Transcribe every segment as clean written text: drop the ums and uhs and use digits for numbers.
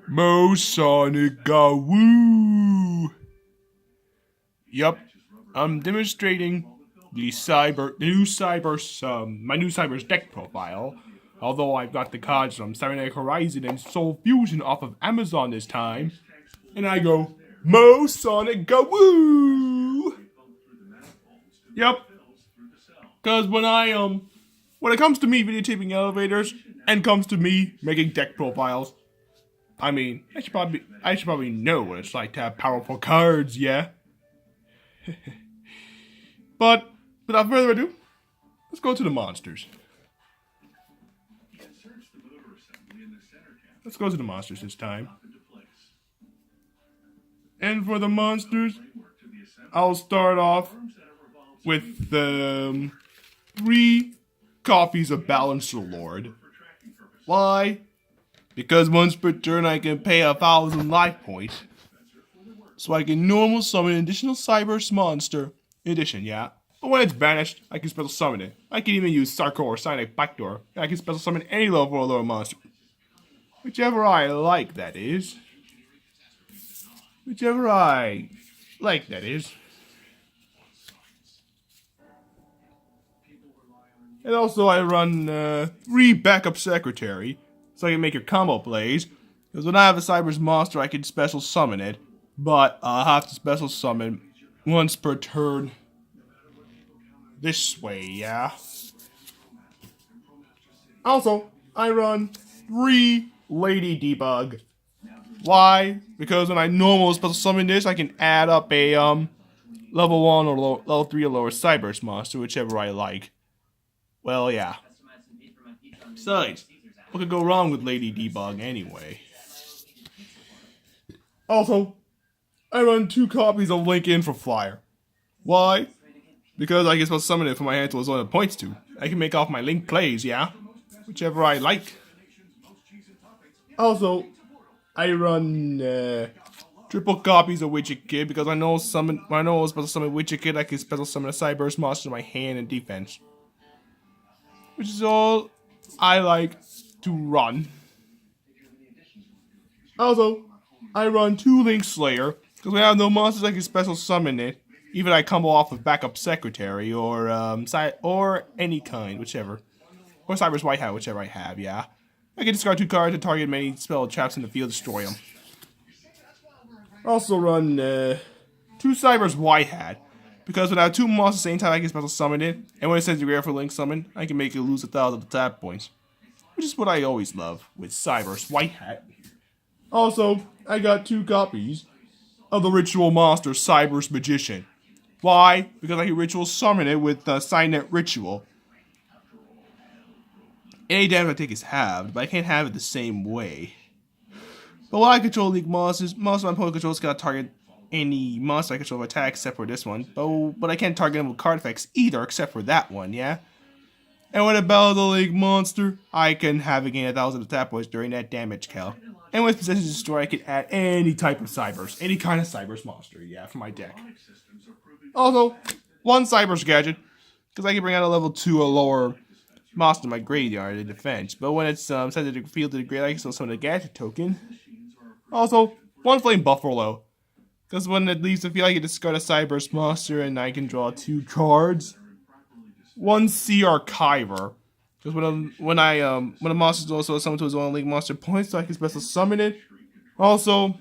Mo Sonic Woo! Yup, I'm demonstrating the new Cyberse, my new Cyberse deck profile. Although I've got the cards from Cybernetic Horizon and Soul Fusion off of Amazon this time. And I go, Mo Sonic Woo! Yup. Cause when it comes to me videotaping elevators, and comes to me making deck profiles, I mean, I should probably know what it's like to have powerful cards, yeah? But, without further ado, let's go to the monsters. Let's go to the monsters this time. And for the monsters, I'll start off with the 3 copies of Balancer Lord. Why? Because once per turn I can pay 1,000 life points. So I can normal summon an additional Cyberse monster. In addition, yeah. But when it's banished, I can special summon it. I can even use Sarko or Cybernetic Backdoor. And I can special summon any level 4 or lower monster. Whichever I like, that is. Whichever I like, that is. And also I run 3 backup secretary, so I can make your combo plays. Because when I have a Cyberse monster, I can special summon it. But I'll have to special summon once per turn. This way, yeah. Also, I run 3 Lady Debug. Why? Because when I normal special summon this, I can add up a level 1 or level 3 or lower Cyberse monster, whichever I like. Well, yeah. Besides, what could go wrong with Lady Debug anyway? Also, I run 2 copies of Link In for Flyer. Why? Because I can special summon it from my hand to one it points to. I can make off my Link plays, yeah? Whichever I like. Also, I run triple copies of Witcher Kid because I know special summon Witcher Kid, I can special summon a Cyberse monster in my hand and defense. Which is all I like to run. Also, I run 2 Link Slayer, because when I have no monsters I can special summon it. Even I combo off with backup secretary or any kind, whichever. Or Cyberse White Hat, whichever I have, yeah. I can discard 2 cards and target many spell traps in the field, destroy them. Also run 2 Cyberse White Hat. Because when I have 2 monsters at the same time, I can special summon it. And when it sends you rare for Link Summon, I can make it lose 1,000 attack points. Which is what I always love with Cyberse White Hat. Also, I got 2 copies of the Ritual Monster Cyberse Magician. Why? Because I can Ritual Summon it with Cybernetic Ritual. Any damage I take is halved, but I can't have it the same way. But while I control League monsters, most of my opponent controls cannot target any monster I control with attack except for this one. But I can't target them with card effects either except for that one, yeah? And with a Battle the League monster, I can have it gain 1,000 attack points during that damage count. And with Possession Destroy, I can add any type of Cyberse, any kind of Cyberse monster, yeah, for my deck. Also, 1 Cyberse gadget, because I can bring out a level 2 or lower monster in my graveyard in defense. But when it's sent to the field to the graveyard, I can still summon a gadget token. Also, 1 Flame Buffalo, because when it leaves the field, I can discard a Cyberse monster and I can draw 2 cards. 1 Sea Archiver, because when a monster is also summoned to his own League monster points, so I can special summon it. Also,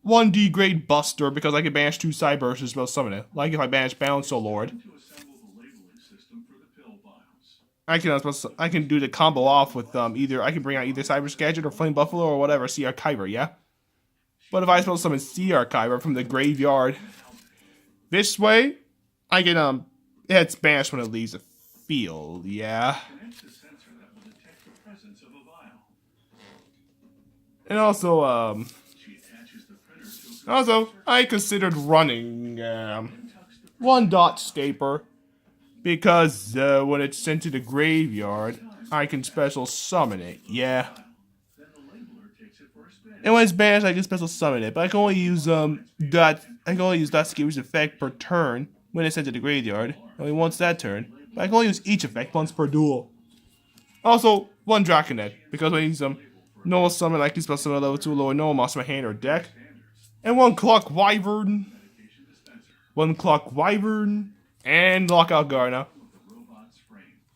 1 Degrade Buster, because I can banish 2 Cyberses special summon it. Like if I banish Balancer Lord. I can do the combo off with either I can bring out either Cyberse Gadget or Flame Buffalo or whatever, Sea Archiver, yeah? But if I special summon Sea Archiver from the graveyard this way, I can it's banished when it leaves the field, yeah. And also I considered running 1 Dot Scaper. Because when it's sent to the graveyard, I can special summon it, yeah. And when it's banished, I can special summon it. But I can only use Dot Scaper's effect per turn when it's sent to the graveyard. Only once that turn. But I can only use each effect once per duel. Also, 1 Draconet, because when Normal summon, I can spell summon level 2 lower normal monster in my hand or deck. And one Clock Wyvern. One Clock Wyvern. And Lockout Gardener.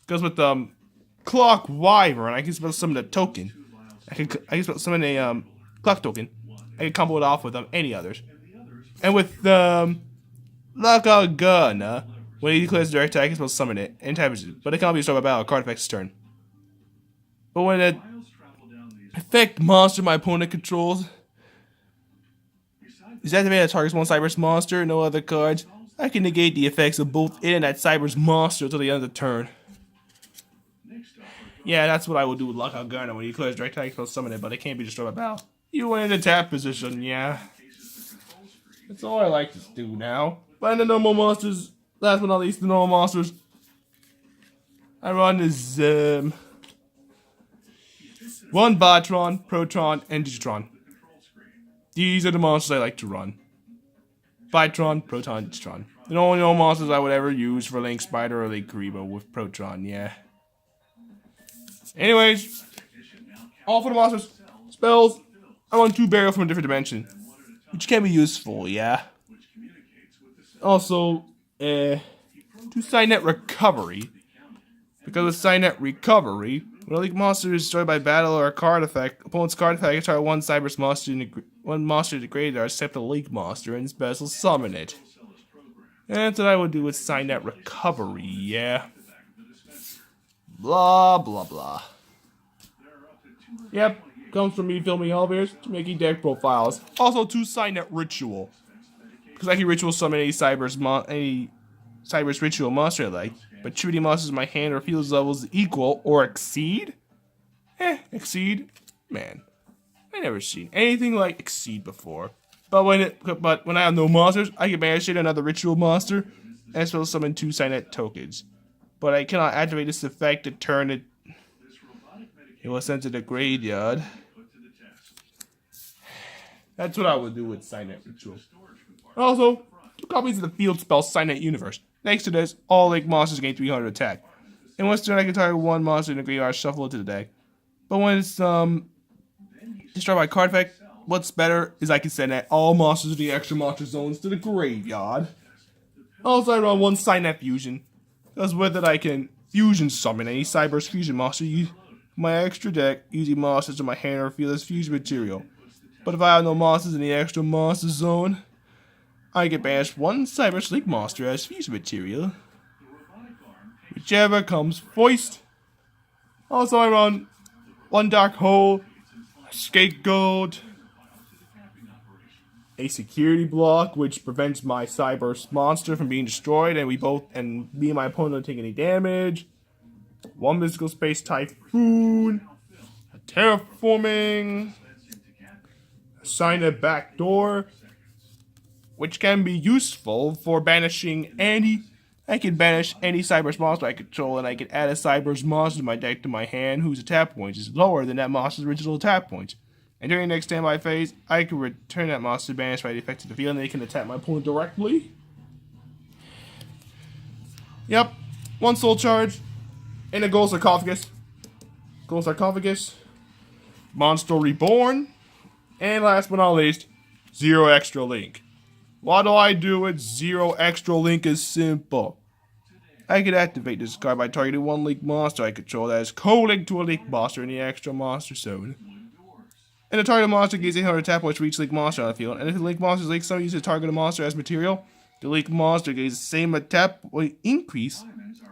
Goes with Clock Wyvern, I can spell summon a token. I can spell summon a clock token. I can combo it off with any others. And with Lockout Gardener, when he declares direct attack, I can spell summon it anytime, but it cannot be destroyed by battle or card effects turn. But when it effect monster my opponent controls is activated, targets one Cyberse monster, no other cards, I can negate the effects of both it and that Cyberse monster until the end of the turn. Yeah, that's what I would do with Lockout Gardener. When he declares direct attack, he'll summon it, but it can't be destroyed by battle. You went in the tap position, yeah. That's all I like to do now. But the normal monsters, last but not least, the normal monsters I run is one Botron, Protron, and Digitron. These are the monsters I like to run. Bytron, Proton, Digitron. The only normal monsters I would ever use for Link Spider or Link Karibo with Protron, yeah. Anyways, all for the monsters. Spells. I want 2 burial from a different dimension, which can be useful, yeah. Also, 2 Cybernetic recovery. Because with Cybernetic recovery, when a Link monster is destroyed by battle or a card effect, opponent's card effect, I can target one Cyberse monster one monster to the graveyard except the Link monster and special summon it. And that's what I would do with Cybernetic recovery, yeah. Blah, blah, blah. Yep, comes from me filming elevators to making deck profiles. Also, 2 Cybernetic ritual. Because I can ritual summon any Cyberse ritual monster I like. But shooting monsters in my hand or field levels equal or exceed? Exceed? Man, I never seen anything like exceed before. But when I have no monsters, I can banish it another ritual monster and still summon 2 Cybernetic tokens. But I cannot activate this effect to turn it. It was sent to the graveyard. That's what I would do with Cybernetic ritual. Also, 2 copies of the field spell Cybernetic Universe. Next to this, all Link monsters gain 300 attack. In one turn, I can target 1 monster in the graveyard, shuffle it to the deck. But when it's destroyed by card effect, what's better is I can send all monsters of the extra monster zones to the graveyard. Also, I run 1 Cybernetic Fusion. Because with it, I can fusion summon any Cyberse fusion monster use my extra deck using monsters in my hand or field as fusion material. But if I have no monsters in the extra monster zone, I can banish 1 Cyberse Link monster as fusion material. Whichever comes first. Also, I run 1 Dark Hole, a Scapegoat, a security block which prevents my Cyberse monster from being destroyed, and me and my opponent don't take any damage. 1 Mystical Space Typhoon, a Terraforming, a Cybernetic Backdoor, which can be useful for banishing any. I can banish any Cyberse monster I control, and I can add a Cyberse monster to my deck to my hand whose attack point is lower than that monster's original attack point. And during the next standby phase, I can return that monster banished by the effect of the field, and they can attack my opponent directly. Yep, 1 Soul Charge, and a Gold Sarcophagus. Gold Sarcophagus, Monster Reborn, and last but not least, 0 extra Link. What do I do with 0 extra Link is simple. I can activate this card by targeting 1 Link monster I control that is co-linked to a Link monster in the extra monster zone. And the target monster gains 800 attack points for each Link monster on the field, and if the Link monster's Link summon uses target monster as material, the Link monster gains the same attack point increase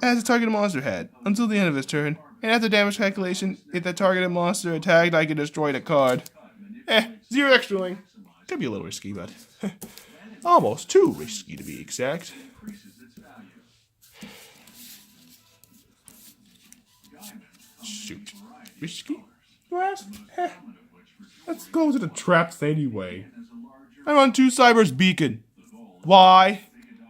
as the targeted monster had, until the end of its turn, and after damage calculation, if the targeted monster attacked, I can destroy the card. 0 extra Link. Could be a little risky, but almost too risky to be exact. Shoot. Risky? You ask? Let's go to the traps anyway. I run 2 Cyberse Beacon. Why?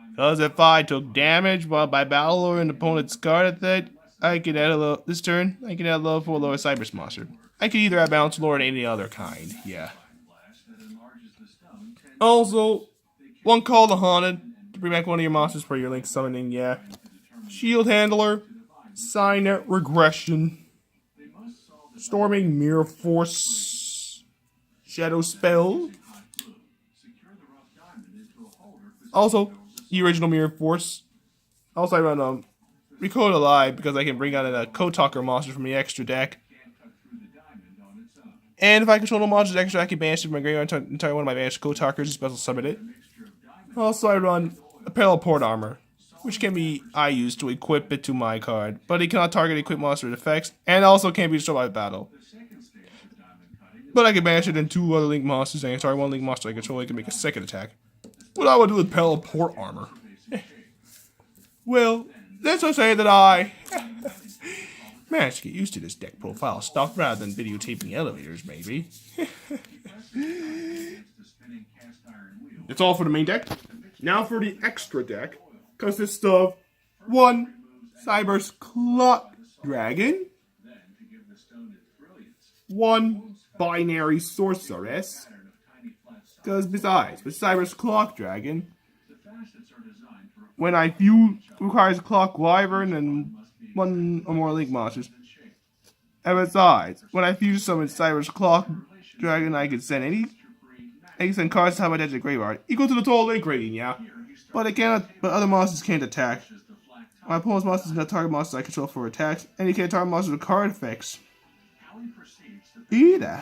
Because if I took damage while by battle or an opponent's card effect, I can add this turn, I can add a level 4 lower Cyberse monster. I can either add Bounce Lord or any other kind, yeah. Also, 1 Call the Haunted to bring back 1 of your monsters for your Link summoning, yeah. Shield Handler, Cybernetic Regression, Storming Mirror Force. Shadow Spell. Also, the original Mirror Force. Also, I run Recode Alive because I can bring out a Code Talker monster from the extra deck. And if I control no monsters extra, I can banish it from my graveyard entire one of my banished Code Talkers and special summon it. Also, I run a Parallel Port Armor, which can be used to equip it to my card, but it cannot target equip monster effects, and also can't be destroyed by battle. But I can banish it in 2 other Link monsters, and target 1 Link monster I control, I can make a second attack. What I would do with Parallel Port Armor? Well, let's just say that I managed to get used to this deck profile stuff rather than videotaping elevators, maybe. That's all for the main deck. Now for the extra deck. Consists of 1 Cyberse Clock Dragon, 1 Binary Sorceress. Because besides, with Cyberse Clock Dragon, when I fuse, requires Clock Wyvern and 1 or more Link monsters. And besides, when I fuse summon Cyberse Clock Dragon, I can send cards to have my deck to the graveyard, equal to the total Link rating, yeah. But other monsters can't attack. My opponent's monsters can target monsters I control for attacks, and he can't target monsters with card effects. Either.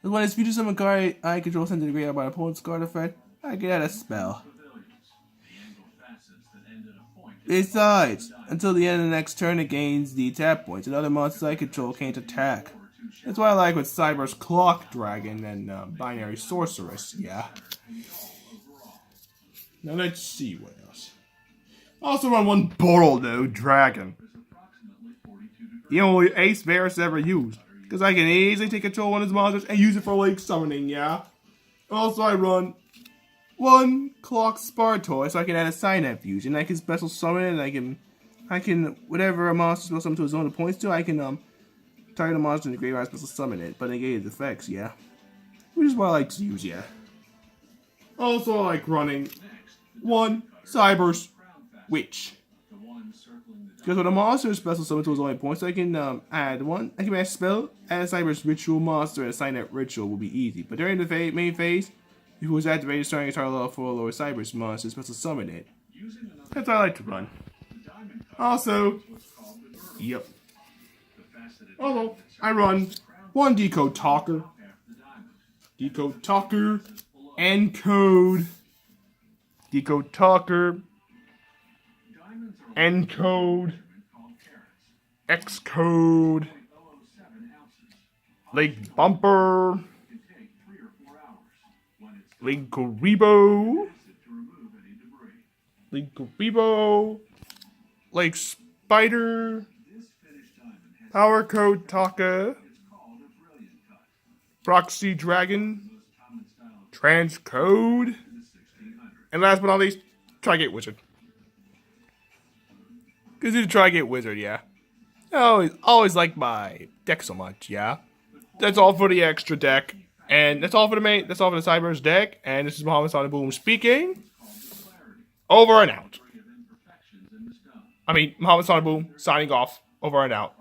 When it's future summon card I control sent to the graveyard by my opponent's card effect, I can add a spell. Besides, until the end of the next turn it gains the tap points, and other monsters I control can't attack. That's what I like with Cyberse Clock Dragon and Binary Sorceress, yeah. Now let's see what else. I also run 1 Borreldo Dragon. The only Ace Varus ever used. Because I can easily take control of 1 of his monsters and use it for Link summoning, yeah. Also I run 1 Clock Spartoy, so I can add a Cybernetic fusion. I can special summon it, and I can whatever a monster special summon to a zone it points to, I can target a monster in the graveyard special summon it, but negate its effects, yeah. Which is what I like to use, yeah. Also I like running 1 Cyberse Witch. Because when a monster is special summon to its only points, I can add a spell, add a Cyberse Ritual monster, and a Cybernetic Ritual will be easy. But during the main phase, if it was activated starting a target level 4 lower Cyberse monster, special summon it. That's what I like to run. Also, yep. Also, I run 1 Decode Talker. Decode Talker. Encode. Decode Talker. Encode. Xcode. Lake Bumper. Linkaribo. Linkaribo. Lake Spider. Power Code Taka. Proxy Dragon. Transcode. And last but not least, Trigate Wizard. Because he's a Trigate Wizard, yeah. I always like my deck so much, yeah. That's all for the extra deck. And that's all for the Cyberse deck. And this is Muhammad Sonic Boom speaking. Over and out. Muhammad Sonic Boom signing off. Over and out.